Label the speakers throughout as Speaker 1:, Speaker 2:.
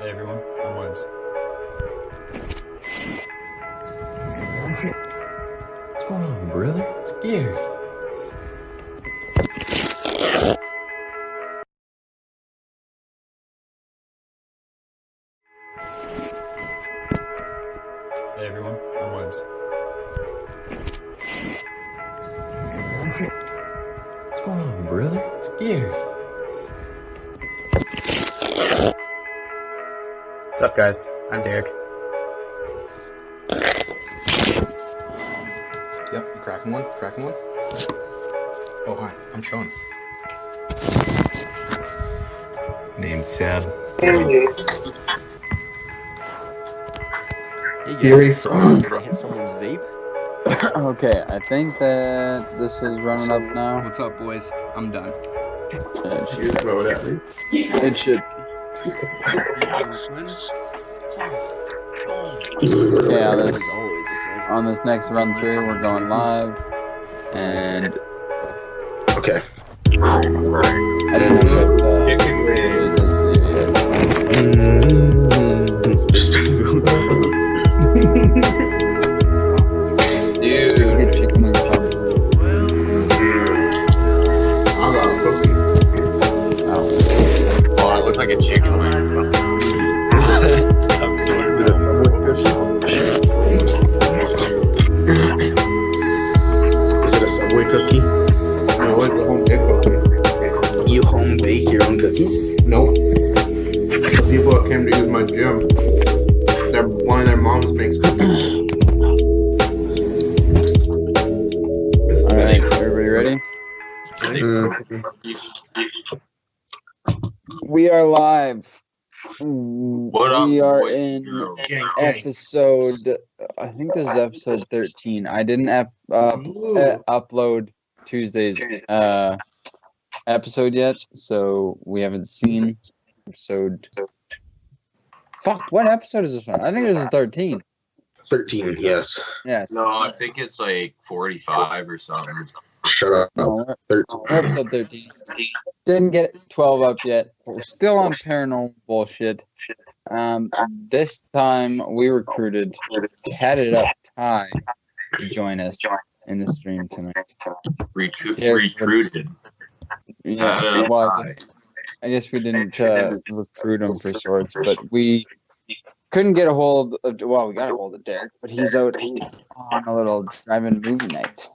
Speaker 1: Hey everyone, I'm Webs. What's going on, brother? It's Gary. Hey everyone, I'm Webs. What's going on, brother? It's Gary. What's up, guys? I'm Derek.
Speaker 2: Yep, I'm cracking one. Oh, hi, I'm Sean.
Speaker 1: Name's Sam.
Speaker 3: Hey
Speaker 2: Gary.
Speaker 3: guys, sorry, did I hit someone's vape?
Speaker 4: Okay, I think that this is running up now.
Speaker 5: What's up, boys? I'm done.
Speaker 4: It
Speaker 2: You
Speaker 4: should.
Speaker 2: throw it at me.
Speaker 4: It should. Okay, on this next run through, we're going live, and
Speaker 2: Okay.
Speaker 4: I didn't know
Speaker 2: Just
Speaker 4: Dude, get chicken wings from.
Speaker 2: I got a cookie.
Speaker 4: Oh,
Speaker 3: Oh, I look like a chicken wing. I'm sorry,
Speaker 2: Is it a Subway cookie? No, it's a home baked cookie. You home bake your own cookies? Nope. The people that came to use my gym, one of their moms makes cookies.
Speaker 4: all right, everybody ready? We are live.
Speaker 3: What up,
Speaker 4: We are
Speaker 3: boys?
Speaker 4: in
Speaker 2: Gang.
Speaker 4: episode. I think this is episode 13. I didn't upload Tuesday's episode yet, so we haven't seen episode. Fuck, what episode is this one? I think this is 13.
Speaker 2: 13, yes.
Speaker 4: Yes.
Speaker 3: No, I think it's like 45 or something.
Speaker 2: Shut up.
Speaker 4: No,
Speaker 2: 13.
Speaker 4: we're episode 13. Didn't get 12 up yet. We're still on paranormal bullshit. This time we recruited, headed up Ty to join us in the stream tonight.
Speaker 3: Recruited.
Speaker 4: Yeah, well, I guess we didn't recruit him for sorts, but we couldn't get a hold of. Well, we got a hold of Derek, but he's out on a little drive-in movie night.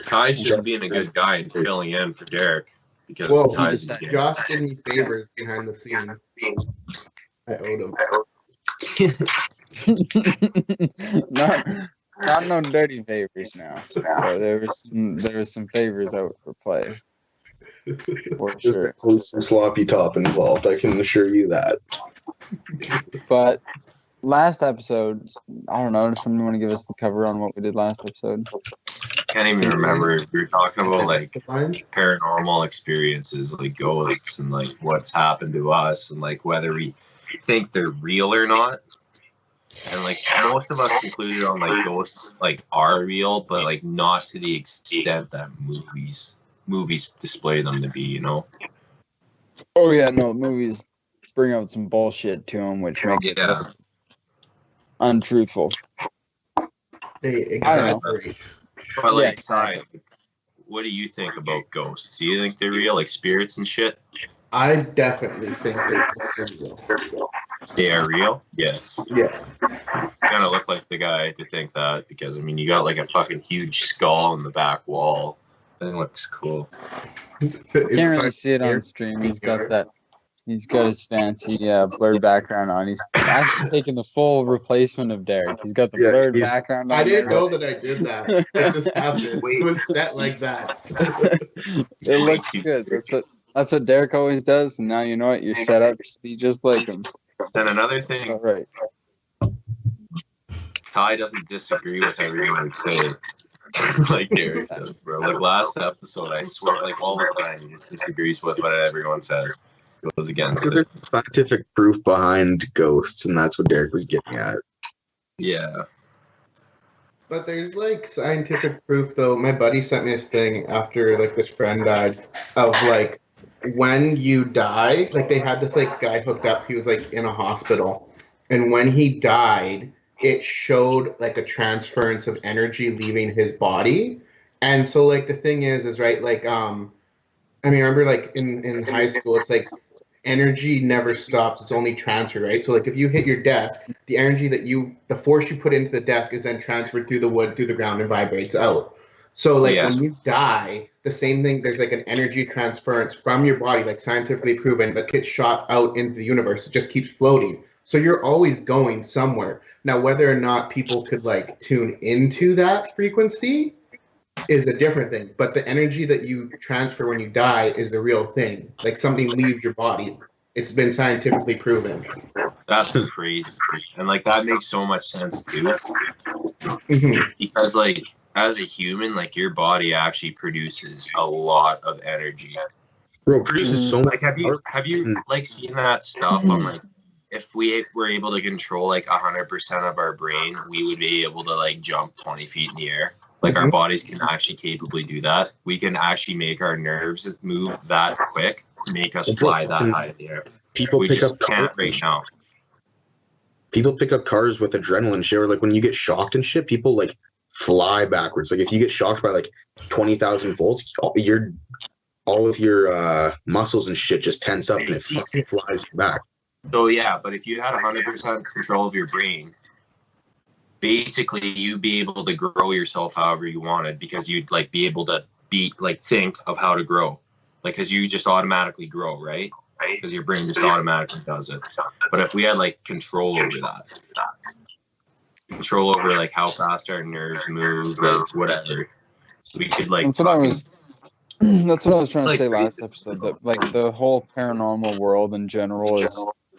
Speaker 3: Ty's just being a good guy and filling in for Derek because
Speaker 2: Whoa,
Speaker 3: Ty's
Speaker 2: Josh did me favors behind the scene. I owed him.
Speaker 4: not no dirty favors now. So there was some favors out for play. For sure.
Speaker 6: There's some sloppy top involved, I can assure you that.
Speaker 4: But last episode, I don't know, does someone want to give us the cover on what we did last episode?
Speaker 3: can't even remember. We were talking about like
Speaker 2: Lines?
Speaker 3: paranormal experiences, like ghosts, and like what's happened to us, and like whether we think they're real or not. And like most of us concluded on like ghosts like are real, but like not to the extent that movies display them to be, you know.
Speaker 4: Oh yeah, no, movies bring out some bullshit to them, which make it untruthful.
Speaker 2: They
Speaker 4: I don't know.
Speaker 2: exaggerate.
Speaker 3: But like,
Speaker 4: Yeah.
Speaker 3: Ty, what do you think about ghosts? Do you think they're real, like spirits and shit?
Speaker 2: I definitely think they're real.
Speaker 3: They are real? Yes.
Speaker 2: Yeah.
Speaker 3: Kind of look like the guy to think that because, I mean, you got like a fucking huge skull in the back wall. That looks cool.
Speaker 4: Can't really see it on stream. He's got his fancy blurred background on. He's actually taking the full replacement of Derek. He's got the blurred background on.
Speaker 2: I didn't know that I did that. It just happened. It was set like that.
Speaker 4: It looks good. That's what Derek always does, and now you know what? You're set up to be just like him.
Speaker 3: Then another thing,
Speaker 4: All right.
Speaker 3: Ty doesn't disagree with everything we say. Like Derek does, bro. Like last episode, I swear, like all the time, he just disagrees with what everyone says. Goes against it.
Speaker 6: There's scientific proof behind ghosts, and that's what Derek was getting at.
Speaker 3: Yeah.
Speaker 2: But there's like scientific proof though. My buddy sent me this thing after like this friend died of like when you die, like they had this like guy hooked up. He was like in a hospital, and when he died, it showed like a transference of energy leaving his body. And so like the thing is right, like I mean, I remember like in high school, it's like energy never stops. It's only transfer, right? So like if you hit your desk, the energy the force you put into the desk is then transferred through the wood, through the ground, and vibrates out. So like
Speaker 3: Yeah.
Speaker 2: when you die, the same thing, there's like an energy transference from your body, like scientifically proven, that gets shot out into the universe. It just keeps floating. So you're always going somewhere. Now, whether or not people could like tune into that frequency is a different thing. But the energy that you transfer when you die is a real thing. Like something leaves your body. It's been scientifically proven.
Speaker 3: That's crazy. And like that makes so much sense too.
Speaker 2: Mhm.
Speaker 3: Because like as a human, like your body actually produces a lot of energy.
Speaker 6: Bro, it produces so much.
Speaker 3: Like have you like seen that stuff on like if we were able to control like 100% of our brain, we would be able to like jump 20 feet in the air. Like our bodies can actually capably do that. We can actually make our nerves move that quick to make us fly that high in the air.
Speaker 6: People
Speaker 3: We
Speaker 6: pick
Speaker 3: just
Speaker 6: up
Speaker 3: can't
Speaker 6: cars.
Speaker 3: right now.
Speaker 6: People pick up cars with adrenaline shit, or like when you get shocked and shit, people like fly backwards. Like if you get shocked by like 20,000 volts, all of your muscles and shit just tense up and it fucking flies you back.
Speaker 3: So yeah, but if you had 100% control of your brain, basically you'd be able to grow yourself however you wanted because you'd like be able to think of how to grow, like because you just automatically grow, right? Because your brain just automatically does it. But if we had like control over that, control over like how fast our nerves move, like whatever, we could like.
Speaker 4: That's what I was. That's what I was trying to
Speaker 3: Like-
Speaker 4: say last episode. That like the whole paranormal world in general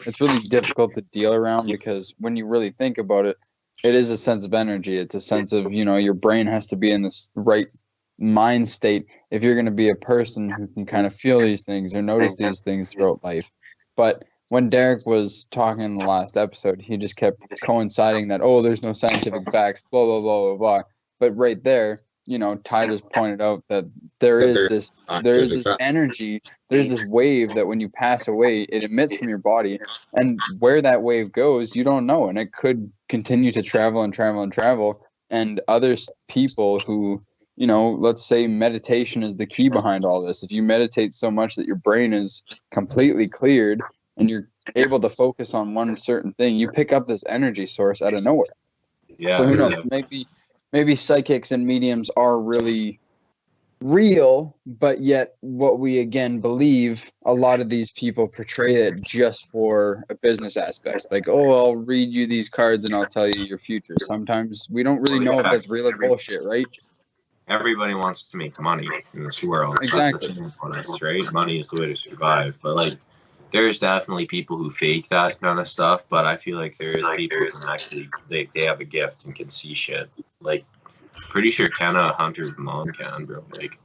Speaker 4: it's really difficult to deal around because when you really think about it, it is a sense of energy. It's a sense of your brain has to be in this right mind state if you're going to be a person who can kind of feel these things or notice these things throughout life. But when Derek was talking in the last episode, he just kept coinciding that, oh, there's no scientific facts, blah, blah, blah, blah, blah. But right there, Ty just pointed out that there is this energy, there's this wave that when you pass away, it emits from your body. And where that wave goes, you don't know. And it could continue to travel and travel and travel. And other people who, let's say meditation is the key behind all this. If you meditate so much that your brain is completely cleared and you're able to focus on one certain thing, you pick up this energy source out of nowhere.
Speaker 3: Yeah.
Speaker 4: So who knows? Maybe psychics and mediums are really real, but yet what we again believe, a lot of these people portray it just for a business aspect. Like, oh, I'll read you these cards and I'll tell you your future. Sometimes we don't really know if that's real or bullshit, right?
Speaker 3: Everybody wants to make money in this world.
Speaker 4: Exactly.
Speaker 3: That's the thing about us, right? Money is the way to survive. But like, there's definitely people who fake that kind of stuff. But I feel like there is people who can actually they have a gift and can see shit. Like, pretty sure Kenna Hunter's mom can, bro. Like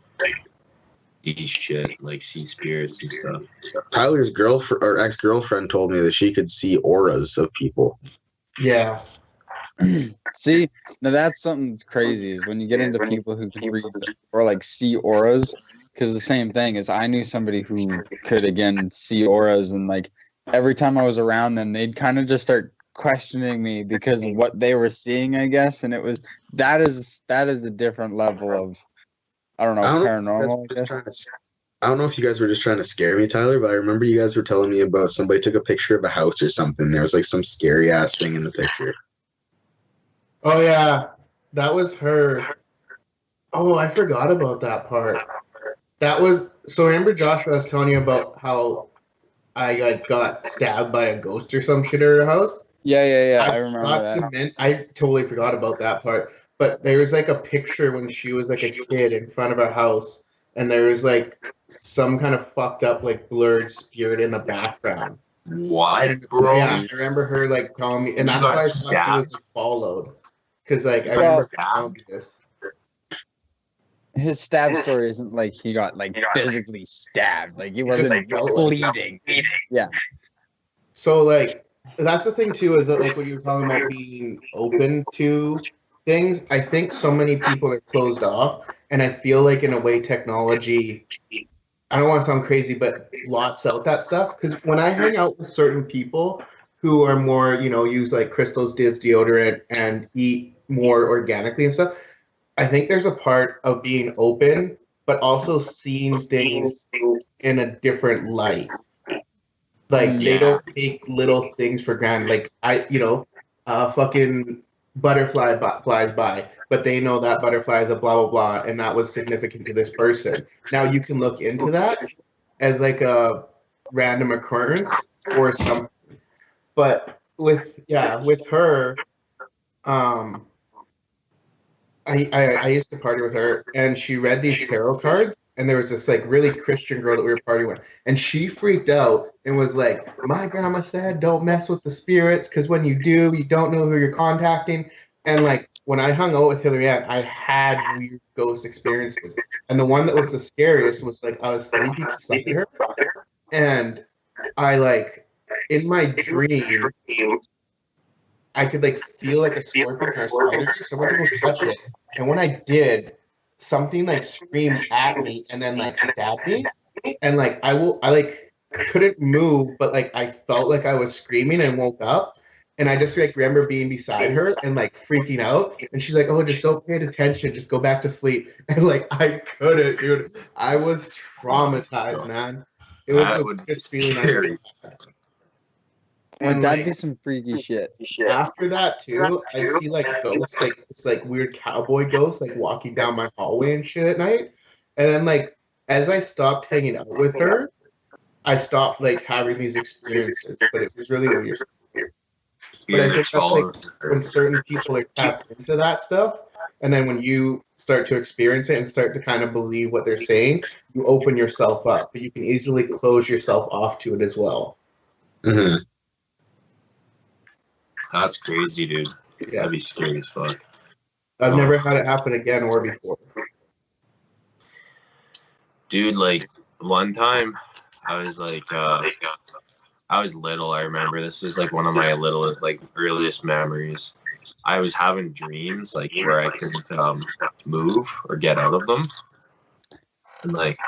Speaker 3: see shit, like see spirits and stuff.
Speaker 6: Tyler's girlfriend or ex-girlfriend told me that she could see auras of people.
Speaker 2: Yeah.
Speaker 4: See, now that's something that's crazy is when you get into people who can read or like see auras, because the same thing is I knew somebody who could again see auras, and like every time I was around them, they'd kind of just start questioning me because of what they were seeing, I guess. And that is a different level of paranormal, I guess.
Speaker 6: I don't know if you guys were just trying to scare me, Tyler, but I remember you guys were telling me about somebody took a picture of a house or something. There was like some scary ass thing in the picture.
Speaker 2: Oh yeah, that was her. Oh, I forgot about that part. That was so. Remember, Joshua, I was telling you about how I like got stabbed by a ghost or some shit at her house.
Speaker 4: Yeah. I remember that.
Speaker 2: I totally forgot about that part. But there was like a picture when she was like a kid in front of our house, and there was like some kind of fucked up like blurred spirit in the background.
Speaker 3: What, bro?
Speaker 2: Yeah, I remember her like telling me, and that's why I thought she was like, followed. Because like I remember telling me this.
Speaker 4: His stab story isn't like he got like physically stabbed. Like he wasn't bleeding. Yeah.
Speaker 2: So like that's the thing too, is that like when you're talking about being open to things, I think so many people are closed off, and I feel like in a way technology I don't want to sound crazy, but lots out that stuff. Because when I hang out with certain people who are more, use like Crystal's Diz deodorant and eat more organically and stuff, I think there's a part of being open, but also seeing things in a different light. Like they
Speaker 3: Yeah.
Speaker 2: don't take little things for granted. Like fucking butterfly flies by, but they know that butterfly is a blah blah blah, and that was significant to this person. Now you can look into that as like a random occurrence or something. But with her, um, I used to party with her, and she read these tarot cards, and there was this like really Christian girl that we were partying with, and she freaked out and was like, "My grandma said don't mess with the spirits because when you do, you don't know who you're contacting." And like when I hung out with Hillary Ann, I had weird ghost experiences, and the one that was the scariest was like I was sleeping beside her, and I like in my dream I could like feel like a scorpion or a spider. Someone to go touch it, and when I did, something like screamed at me and then like stabbed me, and like I like couldn't move, but like I felt like I was screaming and woke up, and I just like remember being beside her and like freaking out, and she's like, "Oh, just don't pay attention, just go back to sleep," and like I couldn't, dude. I was traumatized, man. It was
Speaker 3: That
Speaker 2: the
Speaker 3: would be
Speaker 2: biggest feeling I
Speaker 3: scary.
Speaker 2: ever had.
Speaker 4: Like
Speaker 2: And
Speaker 4: that'd
Speaker 2: like
Speaker 4: be some freaky shit.
Speaker 2: after that too, I see like ghosts, like it's like weird cowboy ghosts, like walking down my hallway and shit at night. And then like as I stopped hanging out with her, I stopped like having these experiences, but it was really weird. But I think
Speaker 3: Spirits
Speaker 2: that's like
Speaker 3: follow
Speaker 2: when
Speaker 3: her.
Speaker 2: certain people are tapped into that stuff, and then when you start to experience it and start to kind of believe what they're saying, you open yourself up, but you can easily close yourself off to it as well.
Speaker 6: Mm-hmm.
Speaker 3: That's crazy, dude.
Speaker 2: Yeah,
Speaker 3: That'd be scary as fuck.
Speaker 2: I've
Speaker 3: Oh.
Speaker 2: never had it happen again or before.
Speaker 3: Dude, like one time I was like I was little, I remember. This is like one of my little like earliest memories. I was having dreams like where I couldn't move or get out of them. And like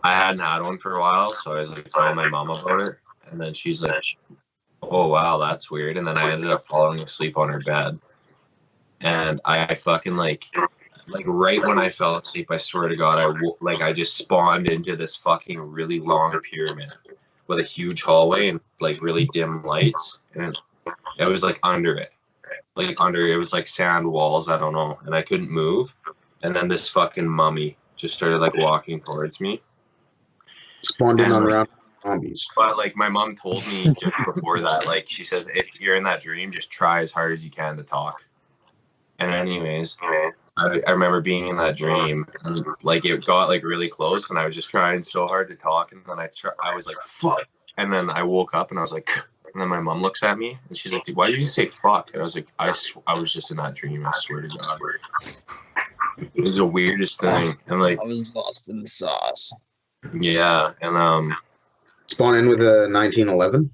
Speaker 3: I hadn't had one for a while, so I was like telling my mom about it. And then she's like, "Oh wow, that's weird." And then I ended up falling asleep on her bed. And I fucking like right when I fell asleep, I swear to God, I just spawned into this fucking really long pyramid with a huge hallway and like really dim lights, and it was like under it, it was like sand walls. I don't know, and I couldn't move. And then this fucking mummy just started like walking towards me,
Speaker 6: Spawned in
Speaker 3: and
Speaker 6: on
Speaker 3: like,
Speaker 6: round zombies.
Speaker 3: but like my mom told me just before that, like she said, if you're in that dream, just try as hard as you can to talk. And anyways, I remember being in that dream, and like it got like really close, and I was just trying so hard to talk, and then I was like, "Fuck!" And then I woke up, and I was like, and then my mom looks at me, and she's like, "Why did you say fuck?" And I was like, I was just in that dream. I swear to God, it was the weirdest thing, and like,
Speaker 4: I was lost in the sauce.
Speaker 3: yeah, and
Speaker 6: Spawn in with a 1911.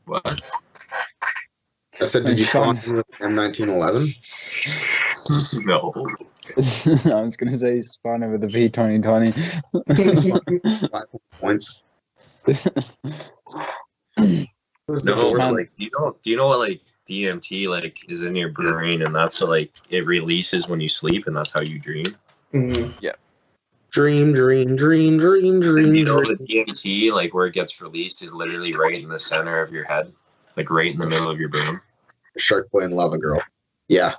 Speaker 3: what?
Speaker 6: I said, did you spawn in with M1911?
Speaker 3: No.
Speaker 4: I was gonna say spawn with the V2020.
Speaker 6: 5 points.
Speaker 3: No, like do you know what like DMT like is in your brain, and that's what like it releases when you sleep, and that's how you dream.
Speaker 2: Mm-hmm.
Speaker 4: Yeah.
Speaker 6: Dream.
Speaker 3: And you know the DMT like where it gets released is literally right in the center of your head, like right in the middle of your brain.
Speaker 6: Shark Boy and Lava Girl. Yeah.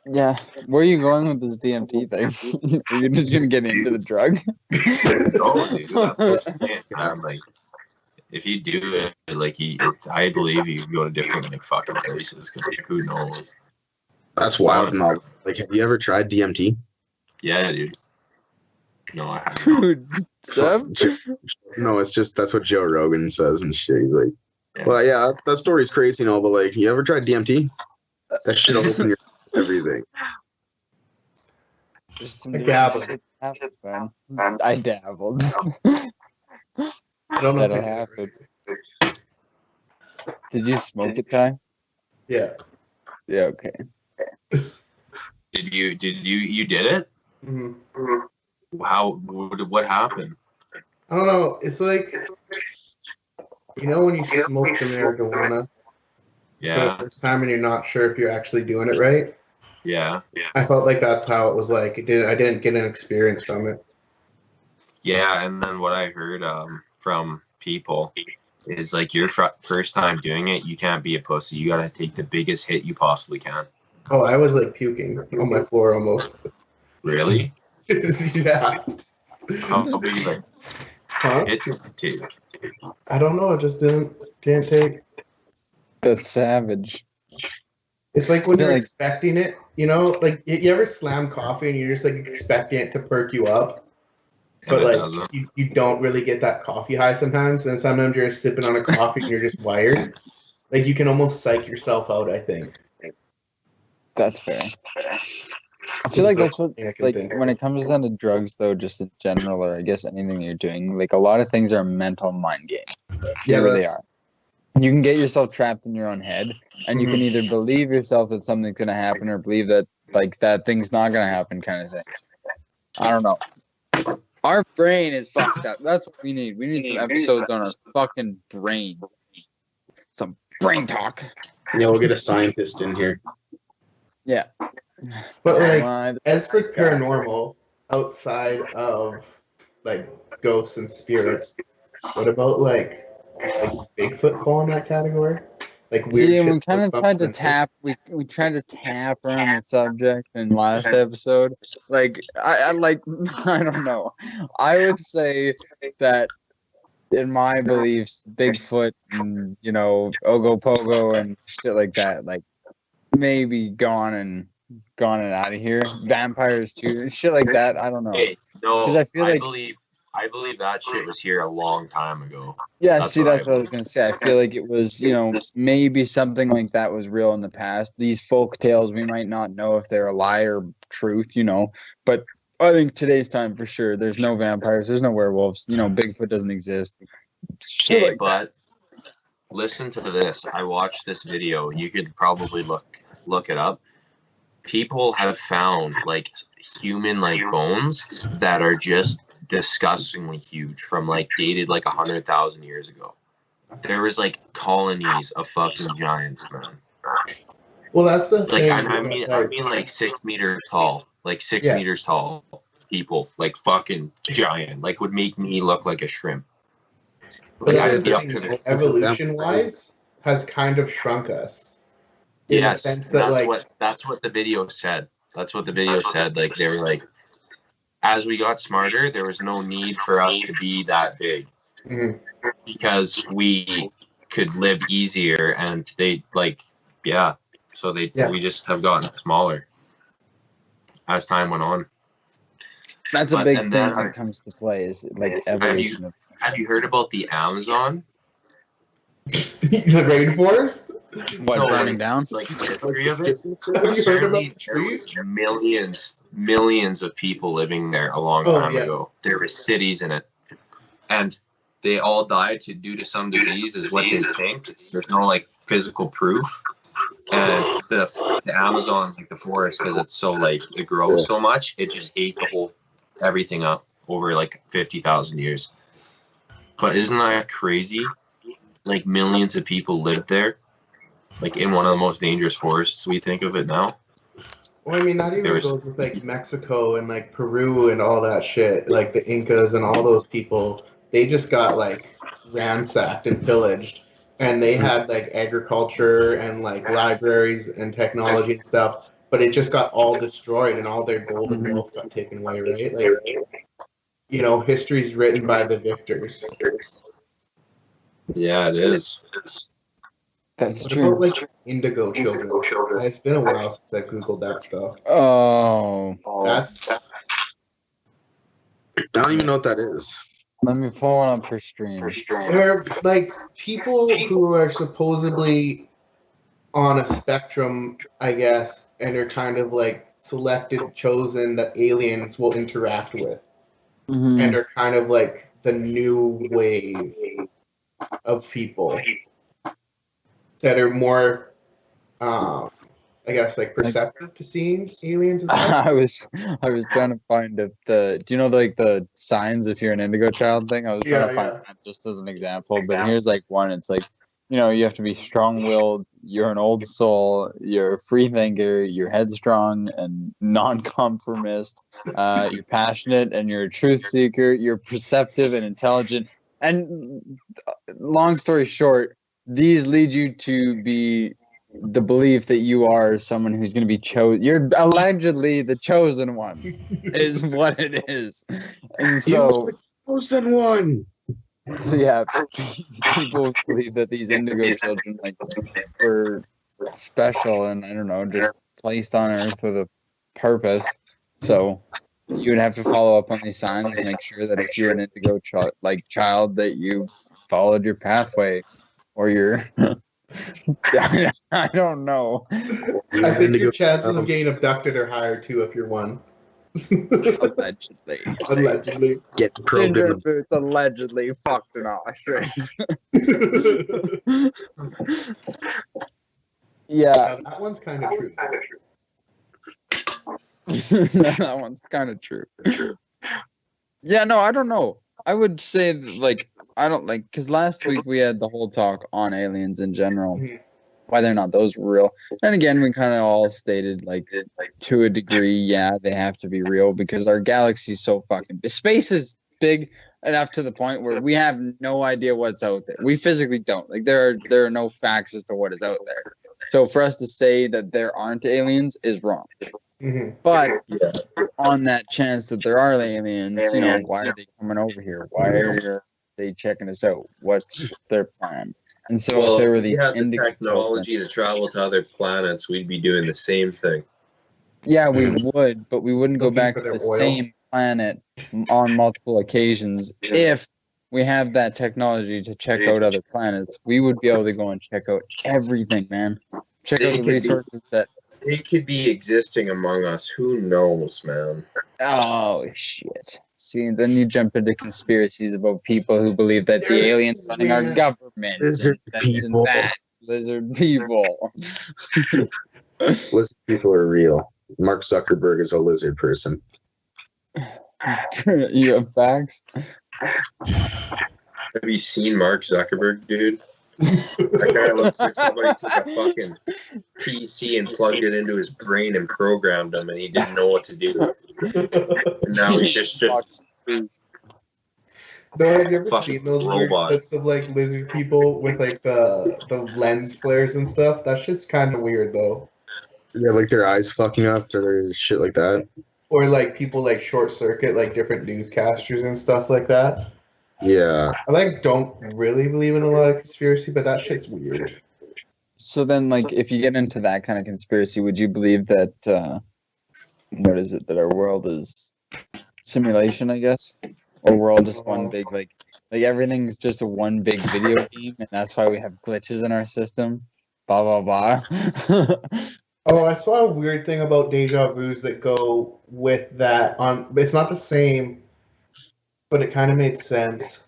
Speaker 4: Yeah. Where are you going with this DMT thing? Are you just gonna get into the drug?
Speaker 3: No, dude, that's what I'm saying. I'm like, if you do it, like I believe you can go to different like fucking places because like, who knows?
Speaker 6: That's wild. No. Like, have you ever tried DMT?
Speaker 3: Yeah, dude. No, I haven't.
Speaker 4: Dude, Sam?
Speaker 6: No, it's just that's what Joe Rogan says and shit. He's like,
Speaker 3: Yeah.
Speaker 6: well, yeah, that story's crazy, but like, you ever tried DMT? That shit will open your everything.
Speaker 2: I dabbled.
Speaker 4: I dabbled.
Speaker 2: I don't know.
Speaker 4: That'll happen. Did you smoke it, Ty?
Speaker 2: Yeah.
Speaker 4: Yeah, okay.
Speaker 3: Did you did it?
Speaker 2: Mm-hmm.
Speaker 3: What happened?
Speaker 2: I don't know. It's like, you know, when you smoke the marijuana for the
Speaker 3: Yeah,
Speaker 2: first time and you're not sure if you're actually doing it right.
Speaker 3: yeah,
Speaker 2: I felt like that's how it was like. I didn't get an experience from it.
Speaker 3: yeah. And then what I heard from people is like your first time doing it, you can't be a pussy. You gotta take the biggest hit you possibly can.
Speaker 2: Oh, I was like puking on my floor almost.
Speaker 3: Really?
Speaker 2: Yeah.
Speaker 3: How big of a
Speaker 2: Huh?
Speaker 3: hit did you take?
Speaker 2: I don't know. It just didn't take.
Speaker 4: That's savage.
Speaker 2: It's like when
Speaker 4: I feel
Speaker 2: you're
Speaker 4: like-
Speaker 2: expecting it, you know, like you ever slam coffee and you're just like expecting it to perk you up,
Speaker 3: And
Speaker 2: but
Speaker 3: it
Speaker 2: like
Speaker 3: doesn't.
Speaker 2: you don't really get that coffee high sometimes, and sometimes you're just sipping on a coffee and you're just wired. Like you can almost psych yourself out, I think.
Speaker 4: That's fair. I feel like that's what,
Speaker 2: I can
Speaker 4: like,
Speaker 2: think.
Speaker 4: when it comes down to drugs, though, just in general, or I guess anything you're doing, like, a lot of things are a mental mind game. They
Speaker 2: Yeah,
Speaker 4: really
Speaker 2: that's
Speaker 4: are. You can get yourself trapped in your own head, and you can either believe yourself that something's going to happen or believe that, like, that thing's not going to happen, kind of thing. I don't know. Our brain is fucked up. That's what we need. We need some episodes on our fucking brain. Some brain talk.
Speaker 6: Yeah, we'll get a scientist in here.
Speaker 4: Yeah.
Speaker 2: But like,
Speaker 4: Why the
Speaker 2: as for
Speaker 4: nice guy.
Speaker 2: paranormal, outside of like ghosts and spirits, what about like Bigfoot fall in that category? Like weird
Speaker 4: See, and
Speaker 2: shit
Speaker 4: we kind of
Speaker 2: goes
Speaker 4: tried to
Speaker 2: bump into-
Speaker 4: tap. We tried to tap around the subject in last episode. Like I like I don't know. I would say that in my beliefs, Bigfoot and Ogopogo and shit like that, like maybe gone and out of here. Vampires too, shit like that. I don't know.
Speaker 3: Hey, no,
Speaker 4: 'Cause I feel like-
Speaker 3: I believe that shit was here a long time ago.
Speaker 4: Yeah,
Speaker 3: That's
Speaker 4: see,
Speaker 3: what
Speaker 4: that's
Speaker 3: I
Speaker 4: what I was gonna say. I feel like it was, maybe something like that was real in the past. These folk tales, we might not know if they're a lie or truth, but I think today's time for sure. There's no vampires, there's no werewolves. Bigfoot doesn't exist. Shit
Speaker 3: Okay,
Speaker 4: like
Speaker 3: but listen to this. I watched this video. You could probably look it up. People have found like human like bones that are just disgustingly huge from like dated like 100,000 years ago. There was like colonies of fucking giants, man.
Speaker 2: Well, that's the
Speaker 3: Like
Speaker 2: thing.
Speaker 3: I mean like 6 meters tall, like 6
Speaker 2: Yeah.
Speaker 3: meters tall people, like fucking giant, like would make me look like a shrimp.
Speaker 2: But
Speaker 3: Like
Speaker 2: that's
Speaker 3: I'd
Speaker 2: the
Speaker 3: be up
Speaker 2: thing,
Speaker 3: to the
Speaker 2: evolution-wise, has kind of shrunk us. In the
Speaker 3: yes.
Speaker 2: sense that,
Speaker 3: That's what the video said. That's what the video said. Like they were like, as we got smarter, there was no need for us to be that big
Speaker 2: Mhm.
Speaker 3: because we could live easier, and they like, yeah. So we just have gotten smaller as time went on.
Speaker 4: That's a
Speaker 3: But-
Speaker 4: big
Speaker 3: and
Speaker 4: thing
Speaker 3: then-
Speaker 4: when it comes to play is like evolution.
Speaker 3: Have you heard about the Amazon?
Speaker 2: The rainforest?
Speaker 4: What,
Speaker 3: No,
Speaker 4: burning down?
Speaker 3: Like the history of it.
Speaker 2: Have you heard about the
Speaker 3: There was
Speaker 2: trees?
Speaker 3: millions of people living there a long
Speaker 2: Oh,
Speaker 3: time
Speaker 2: yeah.
Speaker 3: ago. There were cities in it, and they all died due to some disease, is what they think. There's no like physical proof. And the Amazon, like the forest, because it's so like it grows so much, it just ate everything up over like 50,000 years. But isn't that crazy? Like millions of people lived there, like in one of the most dangerous forests we think of it now.
Speaker 2: Well, I mean, that even goes with like Mexico and like Peru and all that shit. Like the Incas and all those people, they just got like ransacked and pillaged. And they had like agriculture and like libraries and technology and stuff, but it just got all destroyed and all their gold and wealth got taken away, right? Like, history's written by the victors.
Speaker 3: Yeah, it is.
Speaker 4: That's
Speaker 2: What
Speaker 4: true.
Speaker 2: about like indigo children? It's been a while since I googled that stuff.
Speaker 4: Oh,
Speaker 2: That's
Speaker 6: I don't even know what that is.
Speaker 4: let me pull one up for stream.
Speaker 2: they're like people who are supposedly on a spectrum, I guess, and are kind of like selected, chosen that aliens will interact with,
Speaker 4: Mhm.
Speaker 2: and are kind of like the new wave of people that are more, I I guess, like perceptive to seeing aliens and stuff?
Speaker 4: I was trying to find if do you know like the signs if you're an indigo child thing? I was trying to find that just as an example, but here's like one. It's like, you know, you have to be strong-willed, you're an old soul, you're a free thinker, you're headstrong and non-conformist, you're passionate and you're a truth seeker, you're perceptive and intelligent. And long story short, these lead you to be the belief that you are someone who's going to be chosen. You're allegedly the chosen one, is what it is. And so,
Speaker 6: chosen one.
Speaker 4: So yeah, people believe that these indigo children like were special and I don't know, just placed on Earth with a purpose. So you would have to follow up on these signs and make sure that if you're an indigo child that you followed your pathway or you're I don't know.
Speaker 2: I think your chances of getting abducted are higher too if you're one.
Speaker 4: Allegedly.
Speaker 2: Allegedly.
Speaker 6: Get probed in the
Speaker 4: Boots allegedly fucked an ostrich. Yeah.
Speaker 2: That one's kind of true.
Speaker 4: That one's kind of true. Yeah, no, I don't know. I would say like I don't like because last week we had the whole talk on aliens in general, whether or not those were real. And again, we kind of all stated like to a degree, yeah, they have to be real because our galaxy is so fucking space is big enough to the point where we have no idea what's out there. We physically don't. Like there are no facts as to what is out there. So for us to say that there aren't aliens is wrong. But on that chance that there are aliens, you know, why are they coming over here? Why are they checking us out? What's their plan? And so if there were these
Speaker 3: had the technology to travel to other planets, we'd be doing the same thing.
Speaker 4: Yeah, we would, but we wouldn't go back to the same planet on multiple occasions. If we have that technology to check out other planets, we would be able to go and check out everything, man. Check out the resources that
Speaker 3: they could be existing among us. Who knows, man?
Speaker 4: Oh shit! See, then you jump into conspiracies about people who believe that the aliens running our government,
Speaker 6: lizard people.
Speaker 4: Lizard people.
Speaker 6: Lizard people are real. Mark Zuckerberg is a lizard person.
Speaker 4: You have facts?
Speaker 3: Have you seen Mark Zuckerberg, dude? That guy looks like somebody took a fucking PC and plugged it into his brain and programmed him, and he didn't know what to do. And now he's just
Speaker 2: Though, have you ever seen those weird clips of like lizard people with like the lens flares and stuff? That shit's kind of weird though.
Speaker 6: Yeah, like their eyes fucking up or shit like that.
Speaker 2: Or like people like short circuit like different newscasters and stuff like that.
Speaker 6: Yeah.
Speaker 2: I like don't really believe in a lot of conspiracy, but that shit's weird.
Speaker 4: So then, like, if you get into that kind of conspiracy, would you believe that what is it? That our world is simulation, I guess, or we're all just one big like everything's just a one big video game, and that's why we have glitches in our system. Blah blah blah.
Speaker 2: Oh, I saw a weird thing about deja vus that go with that. It's not the same, but it kind of made sense.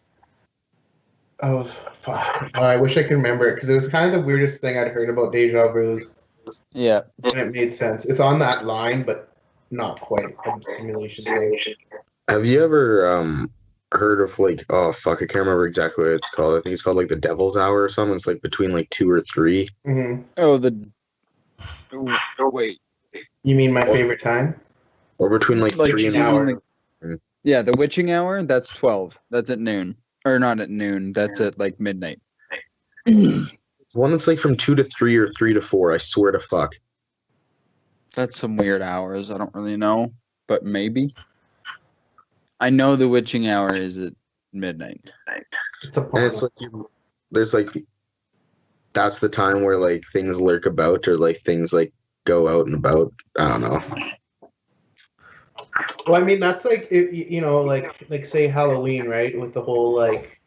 Speaker 2: Oh, fuck. Oh, I wish I could remember it because it was kind of the weirdest thing I'd heard about deja vus.
Speaker 4: Yeah.
Speaker 2: And it made sense. It's on that line, but not quite a simulation thing.
Speaker 6: Have you ever heard of like, oh fuck, I can't remember exactly what it's called. I think it's called like the Devil's Hour or something. It's like between like 2 or 3.
Speaker 2: Mm-hmm.
Speaker 4: Oh, wait.
Speaker 2: You mean my favorite time?
Speaker 6: Or between like 3 and 4.
Speaker 4: Yeah, the witching hour, that's 12. That's at noon. Or not at noon, that's at like midnight.
Speaker 6: One that's like from 2 to 3 or 3 to 4, I swear to fuck.
Speaker 4: That's some weird hours. I don't really know, but maybe. I know the witching hour is at midnight.
Speaker 6: It's like there's like that's the time where like things lurk about or like things like go out and about. I don't know.
Speaker 2: Well, I mean that's like you know like say Halloween, right? With the whole like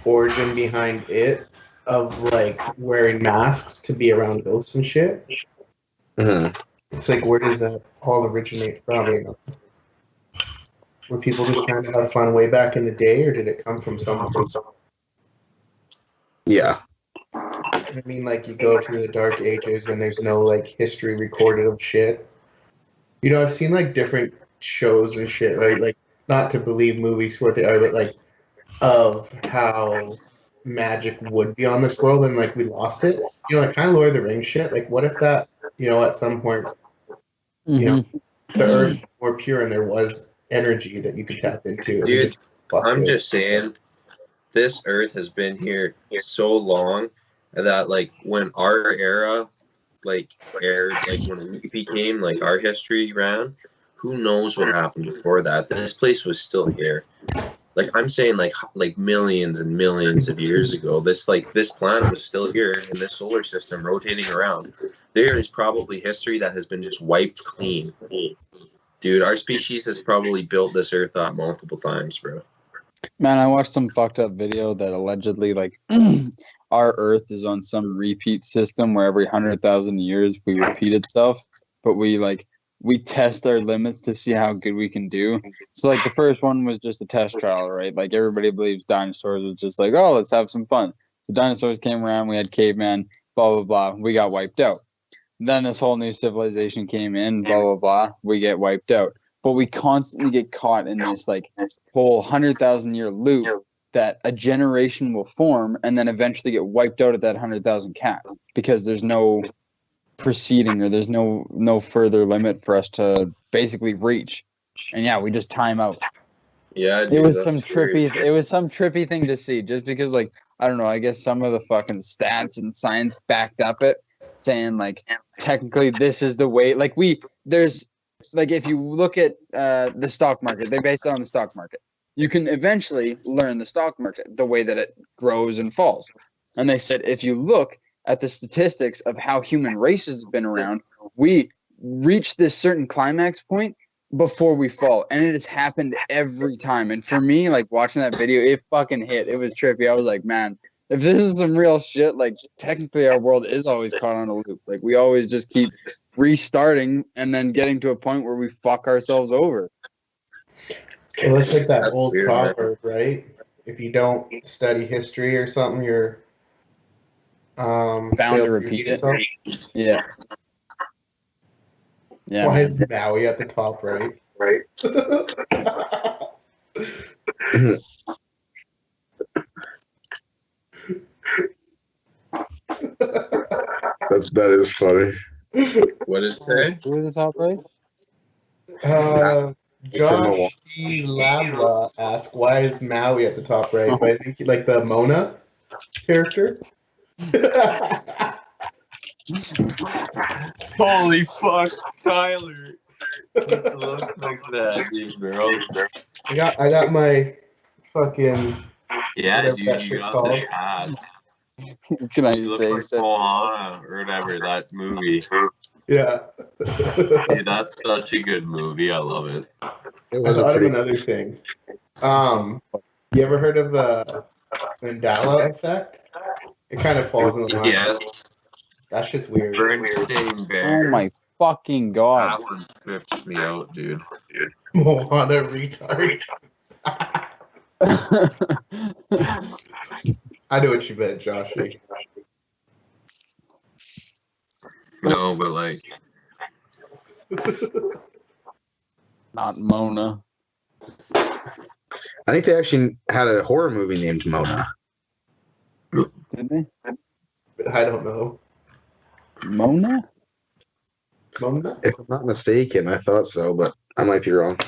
Speaker 2: origin behind it of like wearing masks to be around ghosts and shit.
Speaker 6: Mm-hmm.
Speaker 2: It's like where does that all originate from? You know? Were people just trying to have fun way back in the day, or did it come from someone?
Speaker 6: Yeah.
Speaker 2: I mean, like, you go to the Dark Ages and there's no, like, history recorded of shit. You know, I've seen, like, different shows and shit, right? Like, not to believe movies for what they are, but, like, of how magic would be on this world and, like, we lost it. You know, like, kind of Lord of the Rings shit. Like, what if that, you know, at some point, you know, the earth was more pure and there was energy that you could tap into and we
Speaker 3: Dude,
Speaker 2: just fucked
Speaker 3: I'm
Speaker 2: it.
Speaker 3: just saying, this Earth has been here so long that like when our era like aired, like when we became like our history round, who knows what happened before that? This place was still here. Like I'm saying, like millions and millions of years ago, this planet was still here in this solar system rotating around. There is probably history that has been just wiped clean. Dude, our species has probably built this Earth up multiple times, bro.
Speaker 4: Man, I watched some fucked up video that allegedly like our Earth is on some repeat system where every 100,000 years we repeat itself, but we test our limits to see how good we can do. So like the first one was just a test trial, right? Like everybody believes dinosaurs was just like, oh, let's have some fun. So dinosaurs came around, we had caveman, blah blah blah, we got wiped out. Then this whole new civilization came in, blah blah blah, we get wiped out. But we constantly get caught in this like whole 100,000 year loop that a generation will form and then eventually get wiped out at that 100,000 cap because there's no proceeding or there's no further limit for us to basically reach. And yeah, we just time out.
Speaker 3: Yeah, dude,
Speaker 4: It was
Speaker 3: that's
Speaker 4: some
Speaker 3: scary.
Speaker 4: trippy. It was some trippy thing to see, just because, like, I don't know. I guess some of the fucking stats and science backed up it, saying like technically this is the way. Like there's like if you look at the stock market, they base it on the stock market. You can eventually learn the stock market, the way that it grows and falls. And they said if you look at the statistics of how human races have been around, we reach this certain climax point before we fall, and it has happened every time. And for me, like watching that video, it fucking hit. It was trippy. I was like, man, if this is some real shit, like technically our world is always caught on a loop. Like we always just keep restarting and then getting to a point where we fuck ourselves over.
Speaker 2: It looks like that
Speaker 3: That's
Speaker 2: old
Speaker 3: weird, man.
Speaker 2: proverb, right? If you don't study history or something, you're
Speaker 4: Bound
Speaker 2: failed
Speaker 4: to repeat it.
Speaker 2: yourself.
Speaker 4: Yeah. Yeah.
Speaker 2: Why
Speaker 4: Man.
Speaker 2: is Maui at the top right?
Speaker 6: Right. That is funny.
Speaker 3: What did it say?
Speaker 4: Who is the top right?
Speaker 2: Josh E. Labla asked, why is Maui at the top right? But I think he like the Mona character.
Speaker 3: Holy fuck, Tyler! Look like that, dude, bro.
Speaker 2: I got my fucking
Speaker 3: Yeah,
Speaker 2: whatever
Speaker 3: dude,
Speaker 2: that
Speaker 3: you
Speaker 2: shit's
Speaker 3: got
Speaker 2: called.
Speaker 3: the ads.
Speaker 4: Can I
Speaker 3: You look
Speaker 4: say
Speaker 3: like
Speaker 4: so?
Speaker 3: Moana or whatever that movie.
Speaker 2: Yeah.
Speaker 3: Dude, that's such a good movie. I love it.
Speaker 6: It
Speaker 2: I
Speaker 6: was a
Speaker 2: thought of
Speaker 6: pretty.
Speaker 2: another thing. You ever heard of the Mandela effect? It kind of falls in the line.
Speaker 3: Yes,
Speaker 2: That shit's weird.
Speaker 3: Bernstein Bear.
Speaker 4: Oh my fucking god.
Speaker 3: That one trips me out, dude.
Speaker 2: Moana retard. I know what you meant, Joshy.
Speaker 3: No, but like,
Speaker 4: Not Mona.
Speaker 6: I think they actually had a horror movie named Mona.
Speaker 4: Did they?
Speaker 2: I don't know.
Speaker 4: Mona?
Speaker 2: Mona?
Speaker 6: If I'm not mistaken, I thought so, but I might be wrong.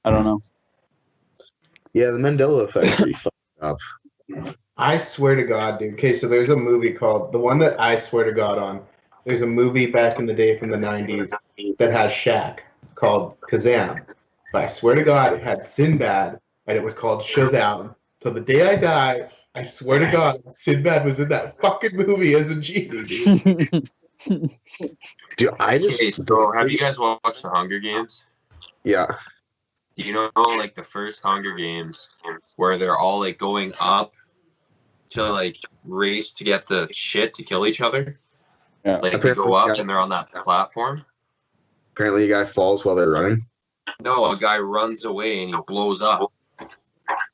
Speaker 4: I don't know.
Speaker 6: Yeah, the Mandela effect pretty fucked up.
Speaker 2: I swear to God, dude. Okay, so there's a movie called, the one that I swear to God on, there's a movie back in the day from the 90s that has Shaq called Kazam. But I swear to God, it had Sinbad, and it was called Shazam. Till the day I die, I swear to God, Sinbad was in that fucking movie as a genie, dude.
Speaker 6: Dude, I just.
Speaker 3: okay, so have you guys watched the Hunger Games?
Speaker 6: Yeah.
Speaker 3: Do you know like the first Hunger Games where they're all like going up to like race to get the shit to kill each other?
Speaker 4: Yeah.
Speaker 3: Like they go up and they're on that platform.
Speaker 6: Apparently, a guy falls while they're running.
Speaker 3: No, a guy runs away and he blows up.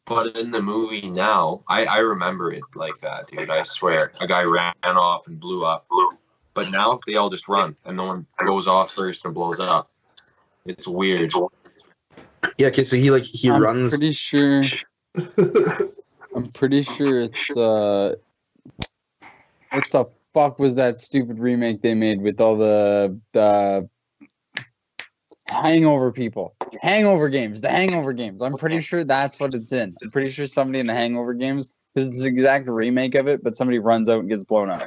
Speaker 3: But in the movie now, I remember it like that, dude. I swear. A guy ran off and blew up. But now they all just run and no one goes off first and blows up. It's weird.
Speaker 6: Yeah, okay, so he
Speaker 4: I'm
Speaker 6: runs.
Speaker 4: pretty sure. I'm pretty sure it's what the fuck was that stupid remake they made with all the Hangover people, Hangover games, the Hangover games. I'm pretty sure that's what it's in. I'm pretty sure somebody in the Hangover games, because it's the exact remake of it, but somebody runs out and gets blown up.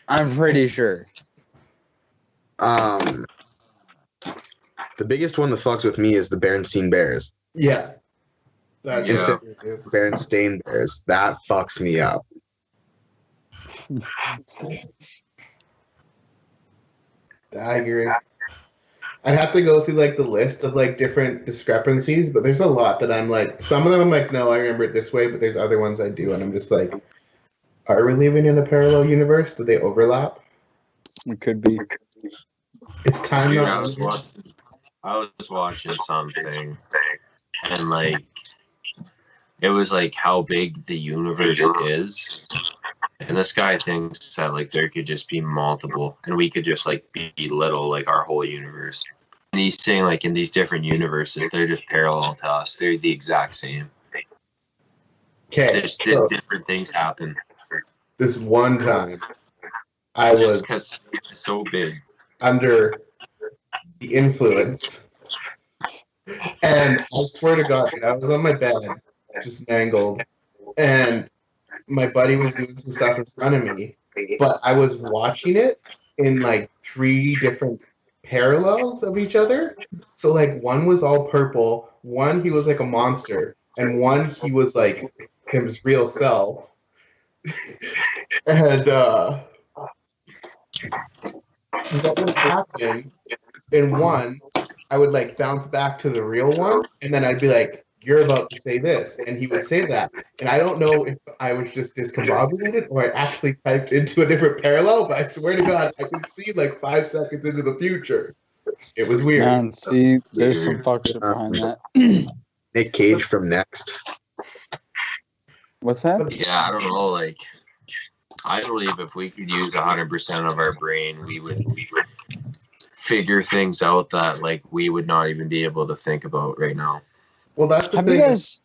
Speaker 4: I'm pretty sure.
Speaker 6: The biggest one that fucks with me is the Berenstein Bears.
Speaker 2: Yeah. That's
Speaker 3: Yeah.
Speaker 6: Instead of Berenstain Bears. That fucks me up.
Speaker 2: I agree. I'd have to go through like the list of like different discrepancies, but there's a lot that I'm like, some of them I'm like, no, I remember it this way, but there's other ones I do, and I'm just like, are we living in a parallel universe? Do they overlap?
Speaker 4: It could be.
Speaker 2: It's time
Speaker 3: Dude,
Speaker 2: not.
Speaker 3: I was watching something, and like, it was like how big the universe is, and this guy thinks that like there could just be multiple, and we could just like be little, like our whole universe. And he's saying like in these different universes, they're just parallel to us. They're the exact same.
Speaker 2: Okay,
Speaker 3: Just
Speaker 2: so
Speaker 3: different things happen.
Speaker 2: this one time, I
Speaker 3: Just
Speaker 2: was
Speaker 3: because it's so big.
Speaker 2: under the influence, and I swear to God, dude, I was on my bed, just mangled, and my buddy was doing some stuff in front of me, but I was watching it in like 3 different parallels of each other. So like one was all purple, one he was like a monster, and one he was like his real self. And what would happen in one, I would like bounce back to the real one, and then I'd be like, you're about to say this, and he would say that, and I don't know if I was just discombobulated or I actually typed into a different parallel, but I swear to God, I could see like 5 seconds into the future. It was weird.
Speaker 4: Man, see, there's some fuck shit behind that.
Speaker 6: Nick Cage from Next.
Speaker 4: What's that?
Speaker 3: Yeah, I don't know. Like, I believe if we could use 100% of our brain, we would figure things out that like we would not even be able to think about right now.
Speaker 2: Well, that's the
Speaker 4: Have
Speaker 2: thing.
Speaker 4: you guys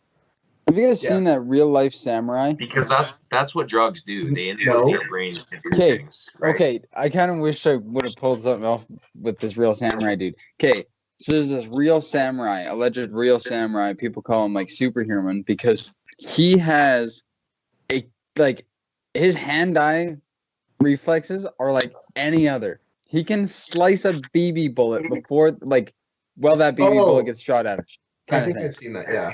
Speaker 2: Yeah.
Speaker 4: seen that Real Life Samurai?
Speaker 3: Because that's what drugs do. They influence
Speaker 2: No.
Speaker 3: your brain to do
Speaker 4: Okay,
Speaker 3: things. Right?
Speaker 4: Okay, I kind of wish I would have pulled something off with this Real Samurai dude. Okay, so there's this Real Samurai, alleged Real Samurai. People call him like superhuman because he has his hand-eye reflexes are like any other. He can slice a BB bullet before that BB bullet gets shot at him.
Speaker 2: I
Speaker 4: Kind of
Speaker 2: think
Speaker 4: thing.
Speaker 2: I've seen that, yeah.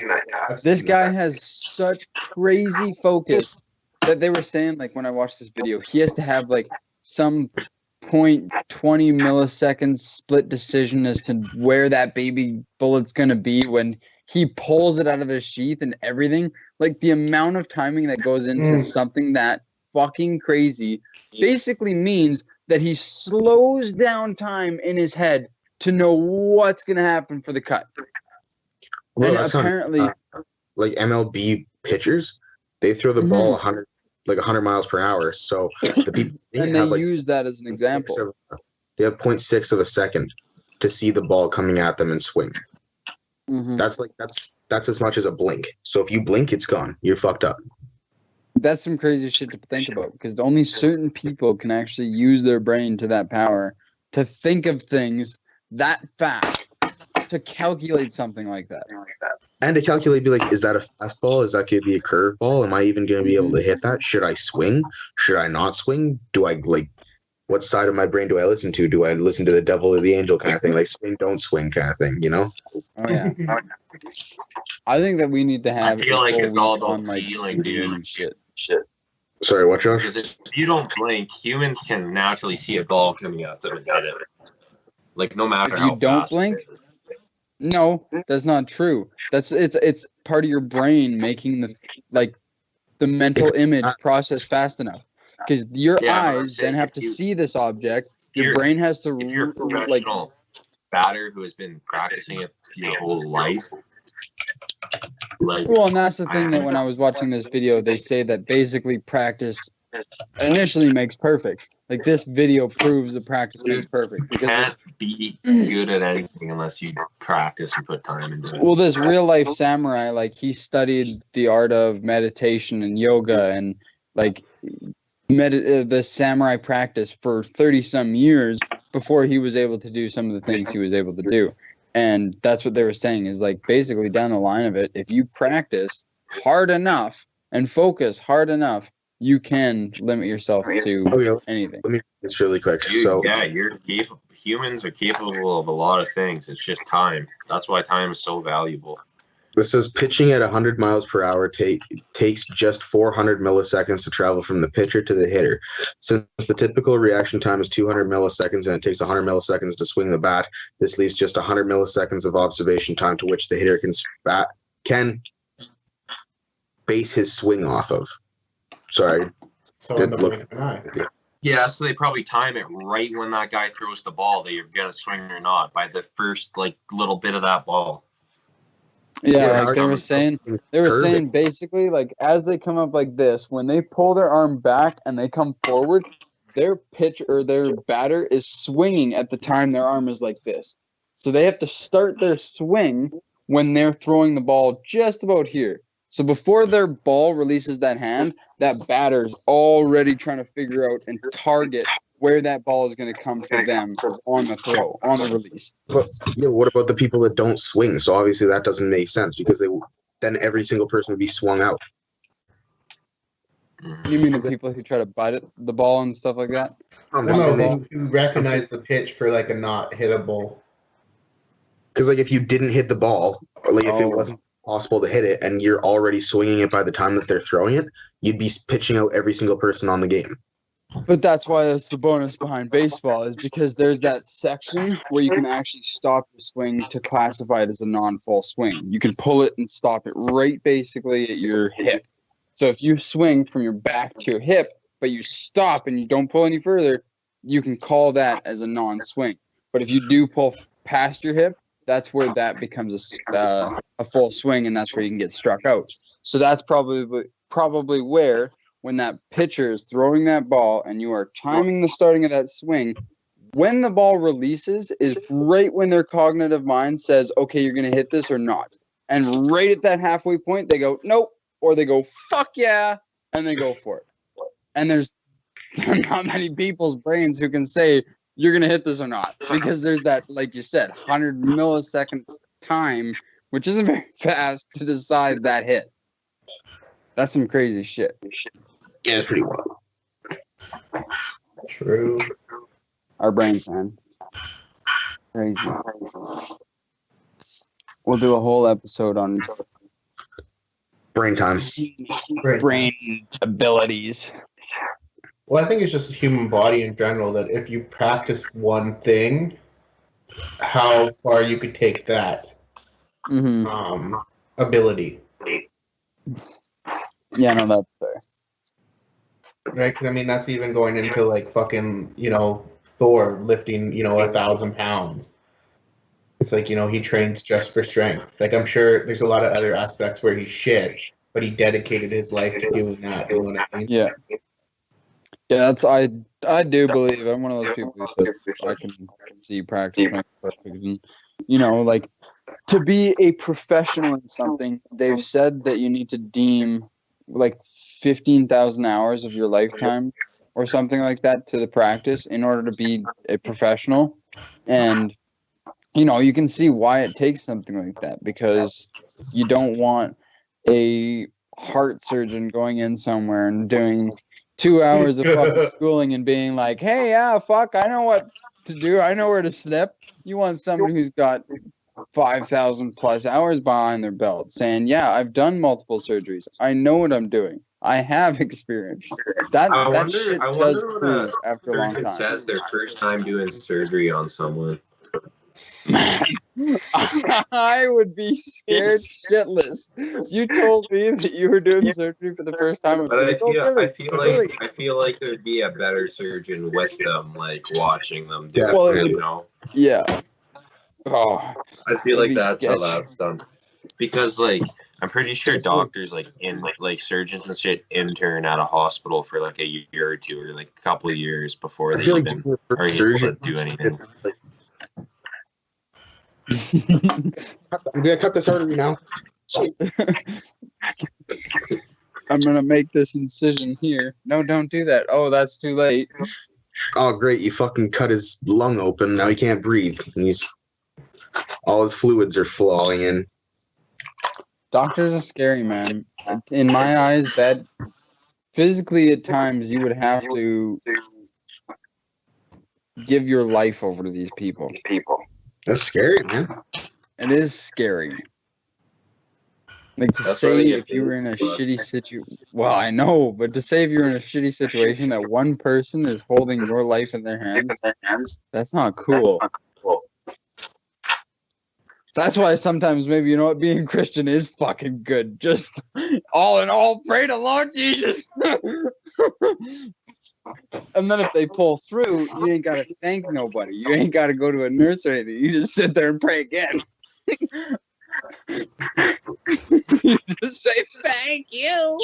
Speaker 2: I've
Speaker 4: This
Speaker 2: seen
Speaker 4: guy
Speaker 2: that.
Speaker 4: has such crazy focus that they were saying, like, when I watched this video, he has to have like some 0.20 milliseconds split decision as to where that baby bullet's gonna be when he pulls it out of his sheath and everything. Like, the amount of timing that goes into something that fucking crazy basically means that he slows down time in his head to know what's gonna happen for the cut.
Speaker 6: Well,
Speaker 4: And
Speaker 6: that's
Speaker 4: apparently,
Speaker 6: like MLB pitchers, they throw the ball 100 miles per hour. So the people
Speaker 4: and they use that as an example.
Speaker 6: They have 0.6 of a second to see the ball coming at them and swing.
Speaker 4: Mhm.
Speaker 6: That's as much as a blink. So if you blink, it's gone. You're fucked up.
Speaker 4: That's some crazy shit to think about because only certain people can actually use their brain to that power to think of things that fast, to calculate something like that.
Speaker 6: And to calculate, be like, is that a fastball? Is that going to be a curveball? Am I even going to be able to hit that? Should I swing? Should I not swing? Do I what side of my brain do I listen to? Do I listen to the devil or the angel kind of thing? Like swing, don't swing kind of thing, you know?
Speaker 4: Oh yeah. I think that we need to have.
Speaker 3: I feel like it's all about
Speaker 4: on, like,
Speaker 3: feeling, dude.
Speaker 4: and shit.
Speaker 6: Sorry, what, Josh?
Speaker 3: Because if you don't blink, humans can naturally see a ball coming at them and hit it. Like, no matter
Speaker 4: If
Speaker 3: how
Speaker 4: you don't
Speaker 3: fast
Speaker 4: blink,
Speaker 3: it is.
Speaker 4: no, that's not true. It's part of your brain making the mental image process fast enough. Because your
Speaker 3: Yeah, but I'm
Speaker 4: eyes
Speaker 3: saying
Speaker 4: then have
Speaker 3: if
Speaker 4: to
Speaker 3: you-
Speaker 4: see this object. Your
Speaker 3: you're-
Speaker 4: brain has to
Speaker 3: If you're a professional batter who has been practicing it your whole life, Like,
Speaker 4: Well, and that's the thing that when I was watching this video, they say that basically practice initially makes perfect. Like this video proves that practice makes perfect
Speaker 3: you
Speaker 4: because
Speaker 3: can't be good at anything unless you practice and put time into it.
Speaker 4: well, this real life samurai, like he studied the art of meditation and yoga and like the samurai practice for 30 some years before he was able to do some of the things he was able to do. And that's what they were saying is like basically down the line of it, if you practice hard enough and focus hard enough, you can limit yourself to anything.
Speaker 6: Let me it's really quick.
Speaker 3: You're capable. Humans are capable of a lot of things. It's just time. That's why time is so valuable.
Speaker 6: This says pitching at 100 miles per hour takes just 400 milliseconds to travel from the pitcher to the hitter. Since the typical reaction time is 200 milliseconds and it takes 100 milliseconds to swing the bat, this leaves just 100 milliseconds of observation time to which the hitter can base his swing off of. Sorry.
Speaker 2: So in the blink of an eye.
Speaker 3: Yeah, so they probably time it right when that guy throws the ball that you're gonna swing or not by the first like little bit of that ball.
Speaker 4: Yeah, like they were saying basically like as they come up like this, when they pull their arm back and they come forward, their pitch or their batter is swinging at the time their arm is like this. So they have to start their swing when they're throwing the ball just about here. So before their ball releases that hand, that batter's already trying to figure out and target where that ball is going to come for them on the throw, on the release.
Speaker 6: But yeah, what about the people that don't swing? So obviously that doesn't make sense because then every single person would be swung out.
Speaker 4: You mean the people who try to butt the ball and stuff like that?
Speaker 2: No, you recognize the pitch for like a not hittable.
Speaker 6: Because like if you didn't hit the ball, or like if it wasn't possible to hit it and you're already swinging it by the time that they're throwing it, you'd be pitching out every single person on the game.
Speaker 4: But that's why that's the bonus behind baseball is because there's that section where you can actually stop your swing to classify it as a non-full swing. You can pull it and stop it right basically at your hip. So if you swing from your back to your hip, but you stop and you don't pull any further, you can call that as a non-swing. But if you do pull past your hip, that's where that becomes a full swing, and that's where you can get struck out. So that's probably where when that pitcher is throwing that ball and you are timing the starting of that swing, when the ball releases is right when their cognitive mind says, okay, you're going to hit this or not. And right at that halfway point, they go, nope, or they go, fuck yeah, and they go for it. And there's not many people's brains who can say, you're going to hit this or not. Because there's that, like you said, 100 millisecond time, which isn't very fast to decide that hit. That's some crazy shit.
Speaker 6: Yeah, it's pretty wild.
Speaker 2: True.
Speaker 4: Our brains, man. Crazy. We'll do a whole episode on
Speaker 6: Brain time.
Speaker 4: brain abilities.
Speaker 2: Well, I think it's just the human body in general that if you practice one thing, how far you could take that ability.
Speaker 4: Yeah, no, that's fair.
Speaker 2: Right? Because, I mean, that's even going into, like, fucking, Thor lifting, 1,000 pounds. It's like, he trains just for strength. Like, I'm sure there's a lot of other aspects where he's shit, but he dedicated his life to doing that. You know what I mean?
Speaker 4: Yeah. Yeah, I do believe I'm one of those people who says I can see practice makes perfect. And, like to be a professional in something, they've said that you need to deem like 15,000 hours of your lifetime or something like that to the practice in order to be a professional. And, you can see why it takes something like that because you don't want a heart surgeon going in somewhere and doing 2 hours of fucking schooling and being like, hey, yeah, fuck, I know what to do. I know where to snip. You want somebody who's got 5,000 plus hours behind their belt saying, yeah, I've done multiple surgeries. I know what I'm doing. I have experience. That shit does prove after a long time.
Speaker 3: Says their first time doing surgery on someone.
Speaker 4: I would be scared shitless. You told me that you were doing surgery for the first time.
Speaker 3: But I feel like there'd be a better surgeon with them, like watching them do it.
Speaker 4: Yeah. Oh,
Speaker 3: I feel like that's how that's done. Because like I'm pretty sure doctors like surgeons and shit intern at a hospital for like a year or two or like a couple of years before they even are able to do anything.
Speaker 6: I'm gonna cut this artery now.
Speaker 4: I'm gonna make this incision here. No, don't do that. Oh, that's too late.
Speaker 6: Oh, great! You fucking cut his lung open. Now he can't breathe. And all his fluids are flowing in.
Speaker 4: Doctors are scary, man. In my eyes, that physically at times you would have to give your life over to these people.
Speaker 6: That's scary, man.
Speaker 4: It is scary. Like to say if you were in a shitty situation. Well, I know, but to say if you're in a shitty situation that one person is holding your life in their hands, that's not cool. That's why sometimes maybe, you know what, being Christian is fucking good. Just all in all, pray to Lord Jesus. And then if they pull through, you ain't got to thank nobody. You ain't got to go to a nurse or anything. You just sit there and pray again. You just say, thank you.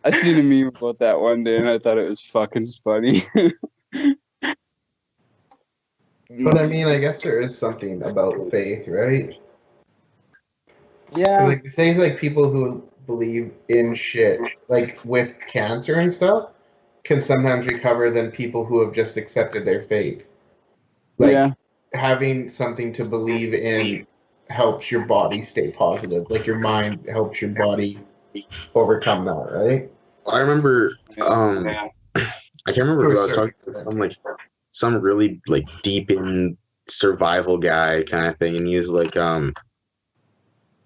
Speaker 4: I seen a meme about that one day, and I thought it was fucking funny.
Speaker 2: But I mean, I guess there is something about faith, right?
Speaker 4: Yeah.
Speaker 2: Like, say, like people who believe in shit, like with cancer and stuff, can sometimes recover than people who have just accepted their fate. Like, having something to believe in helps your body stay positive. Like, your mind helps your body overcome that, right?
Speaker 6: I remember, I can't remember who I was talking to. I'm like, some really like deep in survival guy kind of thing, and he was like,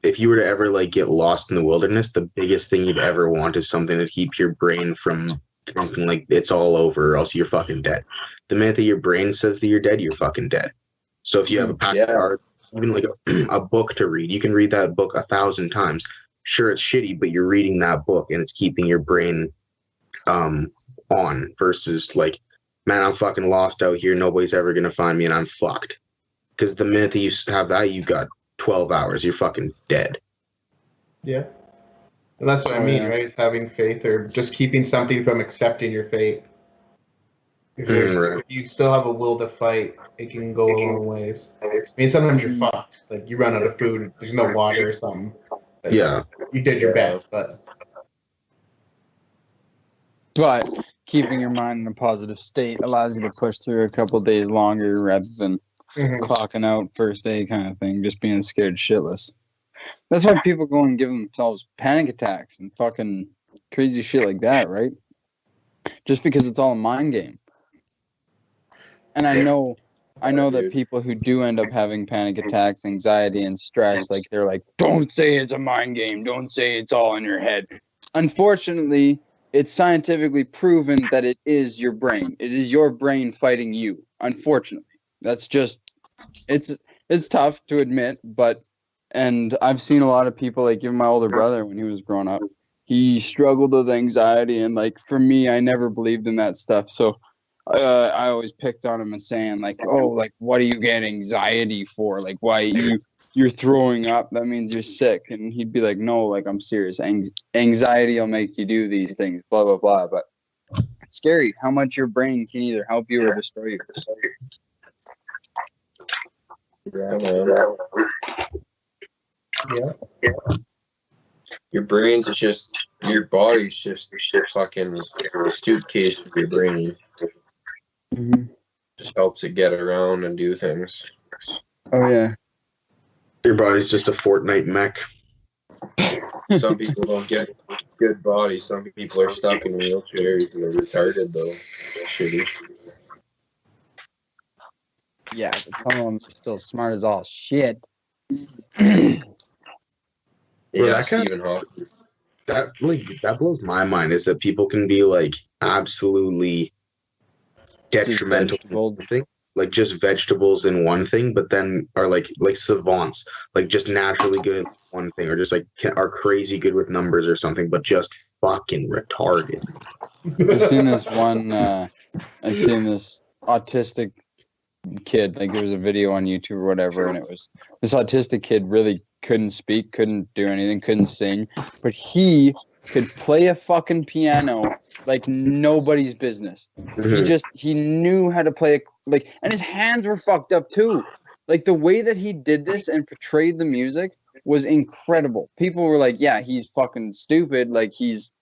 Speaker 6: if you were to ever like get lost in the wilderness, the biggest thing you'd ever want is something to keep your brain from thinking like it's all over, or else you're fucking dead. The minute that your brain says that you're dead, you're fucking dead. So if you have a pack of cards, even like a book to read, you can read that book 1,000 times. Sure, it's shitty, but you're reading that book and it's keeping your brain on versus like, man, I'm fucking lost out here. Nobody's ever going to find me and I'm fucked. Because the minute that you have that, you've got 12 hours. You're fucking dead.
Speaker 2: Yeah. And that's what I mean, right? Is having faith or just keeping something from accepting your fate. If you still have a will to fight, it can go a long ways. I mean, sometimes you're fucked. Like, you run out of food, there's no water or something. Like, you did your best, but
Speaker 4: keeping your mind in a positive state allows you to push through a couple days longer rather than clocking out first day kind of thing, just being scared shitless. That's why people go and give themselves panic attacks and fucking crazy shit like that, right? Just because it's all a mind game. And I know that people who do end up having panic attacks, anxiety, and stress, like they're like, don't say it's a mind game. Don't say it's all in your head. Unfortunately, it's scientifically proven that it is your brain. It is your brain fighting you. Unfortunately, that's just it's tough to admit, and I've seen a lot of people, like even my older brother when he was growing up, he struggled with anxiety, and like for me, I never believed in that stuff. So I always picked on him and saying like, oh, like what do you get anxiety for? Like why you're throwing up? That means you're sick. And he'd be like, no, like I'm serious. Anxiety will make you do these things, blah blah blah. But it's scary how much your brain can either help you or destroy you.
Speaker 2: yeah.
Speaker 3: Your brain's just, your body's just fucking a suitcase for your brain. Just helps it get around and do things.
Speaker 4: Oh yeah.
Speaker 6: Your body's just a Fortnite mech.
Speaker 3: Some people don't get good bodies. Some people are stuck in wheelchairs and they're retarded though. Shitty.
Speaker 4: Yeah, but some of them are still smart as all shit.
Speaker 3: Yeah, Stephen Hawking.
Speaker 6: That blows my mind, is that people can be like absolutely detrimental to one thing, like just vegetables in one thing, but then are like savants, like just naturally good at one thing, or just like are crazy good with numbers or something, but just fucking retarded.
Speaker 4: I've seen this autistic kid. Like there was a video on YouTube or whatever, and it was this autistic kid really couldn't speak, couldn't do anything, couldn't sing, but he could play a fucking piano like nobody's business. He knew how to play like, and his hands were fucked up too. Like the way that he did this and portrayed the music was incredible. People were like, yeah, he's fucking stupid, like he's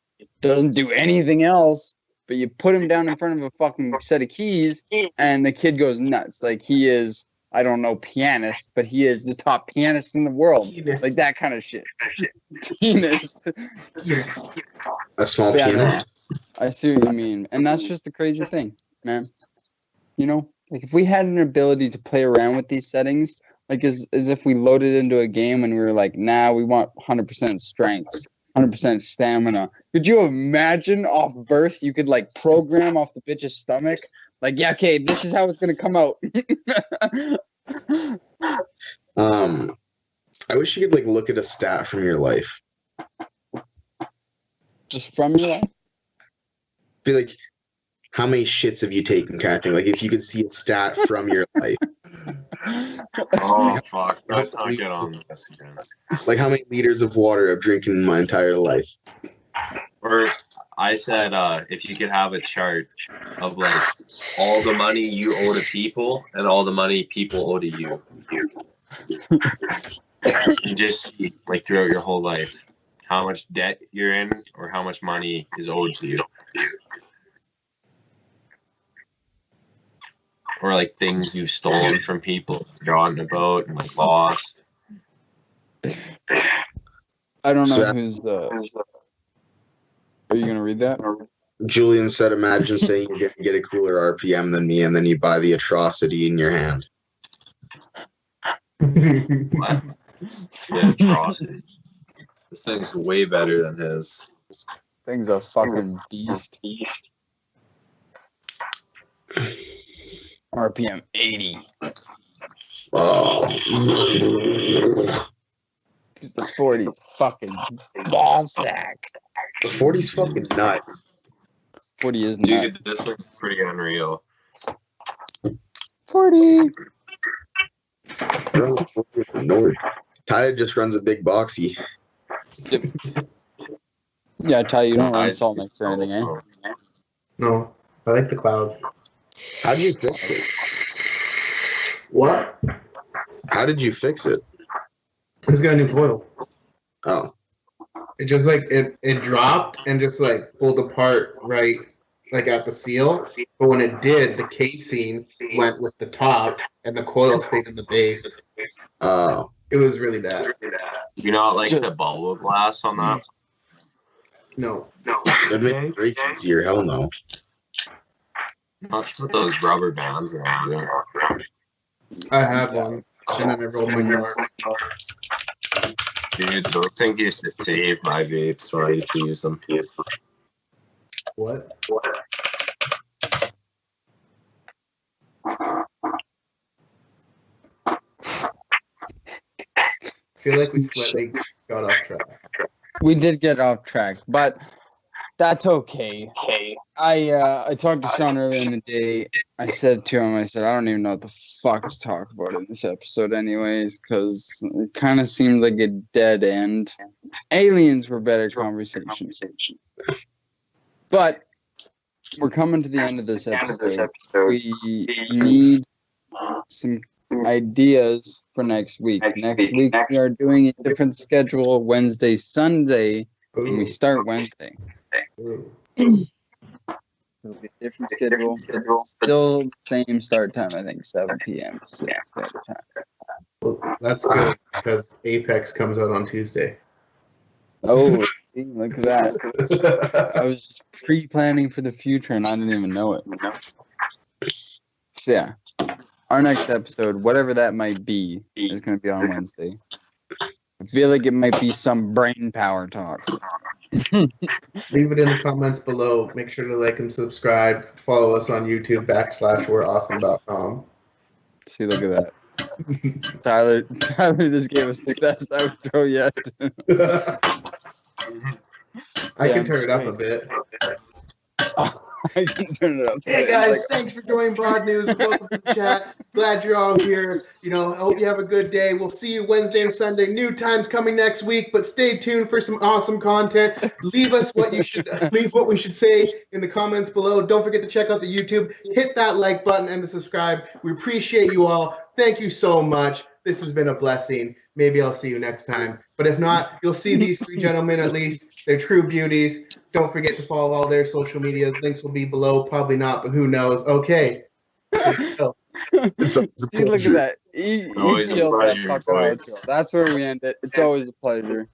Speaker 4: doesn't do anything else. But you put him down in front of a fucking set of keys, and the kid goes nuts. Like he is, I don't know, pianist, but he is the top pianist in the world.
Speaker 2: Pianist.
Speaker 4: Like that kind of shit. Pianist.
Speaker 6: A small
Speaker 4: Yeah,
Speaker 6: pianist.
Speaker 4: I see what you mean, and that's just the crazy thing, man. You know, like if we had an ability to play around with these settings, like as if we loaded into a game and we were like, nah, we want 100% strength. 100% stamina. Could you imagine off birth you could like program off the bitch's stomach? Like, yeah, okay, this is how it's gonna come out.
Speaker 6: I wish you could like look at a stat from your life.
Speaker 4: Just from your life?
Speaker 6: Be like, how many shits have you taken, kind of thing. Like if you could see a stat from your life.
Speaker 3: Oh fuck! Let's not get on this again.
Speaker 6: Like how many liters of water I've drinking in my entire life.
Speaker 3: Or I said, if you could have a chart of like all the money you owe to people and all the money people owe to you. You just see, like throughout your whole life, how much debt you're in or how much money is owed to you. Or like things you've stolen from people, forgotten about, and like lost.
Speaker 4: I don't know
Speaker 6: So-
Speaker 4: who's Are you gonna read that?
Speaker 6: Julian said, imagine saying you get a cooler RPM than me and then you buy the atrocity in your hand.
Speaker 3: What? Yeah, atrocity. This thing's way better than his.
Speaker 4: Thing's a fucking beast. RPM 80.
Speaker 6: Oh.
Speaker 4: He's the 40 fucking ball sack.
Speaker 6: The 40's fucking nut.
Speaker 4: 40 is nuts.
Speaker 3: Dude, this looks pretty unreal.
Speaker 4: 40.
Speaker 6: No. Tyler just runs a big boxy.
Speaker 4: Yeah, I tell you, you don't run salt mix or anything, eh?
Speaker 2: No, I like the cloud.
Speaker 6: How did you fix it?
Speaker 2: What?
Speaker 6: How did you fix it?
Speaker 2: It's got a new coil.
Speaker 6: Oh.
Speaker 2: It just like it dropped and just like pulled apart right like at the seal. But when it did, the casing went with the top and the coil stayed in the base.
Speaker 6: Oh.
Speaker 2: It was really bad.
Speaker 3: Do you not like the
Speaker 4: Just-
Speaker 3: bubble glass on that?
Speaker 2: No.
Speaker 6: It'd make it break easier. Hell no.
Speaker 3: Not to put those rubber bands around it.
Speaker 2: I have one. And then I rolled my car.
Speaker 3: Dude, those things used to save my vapes when I used to use them.
Speaker 2: What? I feel like we slightly got off track.
Speaker 4: We did get off track, but that's okay. I talked to Sean earlier in the day. I said to him, I don't even know what the fuck to talk about in this episode anyways, because it kind of seemed like a dead end. Aliens were better conversations. But we're coming to the end of this episode. We need some ideas for next week. Next week we are doing a different schedule, Wednesday, Sunday, and we start Wednesday.
Speaker 2: Ooh.
Speaker 4: It'll be a different schedule. It's still the same start time, I think, 7 p.m. Pacific Standard Time.
Speaker 2: Well, that's good because Apex comes out on Tuesday.
Speaker 4: Oh, see, look at that. I was just pre-planning for the future and I didn't even know it. So yeah, our next episode, whatever that might be, is going to be on Wednesday. I feel like it might be some brain power talk.
Speaker 2: Leave it in the comments below. Make sure to like and subscribe. Follow us on YouTube /we'reawesome.com.
Speaker 4: See, look at that. Tyler just gave us the best outro yet.
Speaker 2: I
Speaker 4: Yeah,
Speaker 2: can turn it up a
Speaker 4: straight.
Speaker 2: bit.
Speaker 4: I can turn it up.
Speaker 2: Hey guys, thanks for joining B.o.D News. Welcome to the chat. Glad you're all here. I hope you have a good day. We'll see you Wednesday and Sunday. New times coming next week, but stay tuned for some awesome content. Leave us what we should say in the comments below. Don't forget to check out the YouTube. Hit that like button and the subscribe. We appreciate you all. Thank you so much. This has been a blessing. Maybe I'll see you next time. But if not, you'll see these three gentlemen at least. They're true beauties. Don't forget to follow all their social medias. Links will be below. Probably not, but who knows? Okay.
Speaker 6: It's a
Speaker 4: Dude, look at
Speaker 6: pleasure.
Speaker 4: that. He
Speaker 3: Always a
Speaker 4: killed that
Speaker 3: pleasure,
Speaker 4: fucking
Speaker 3: boys.
Speaker 4: outro. That's where we end it. It's always a pleasure.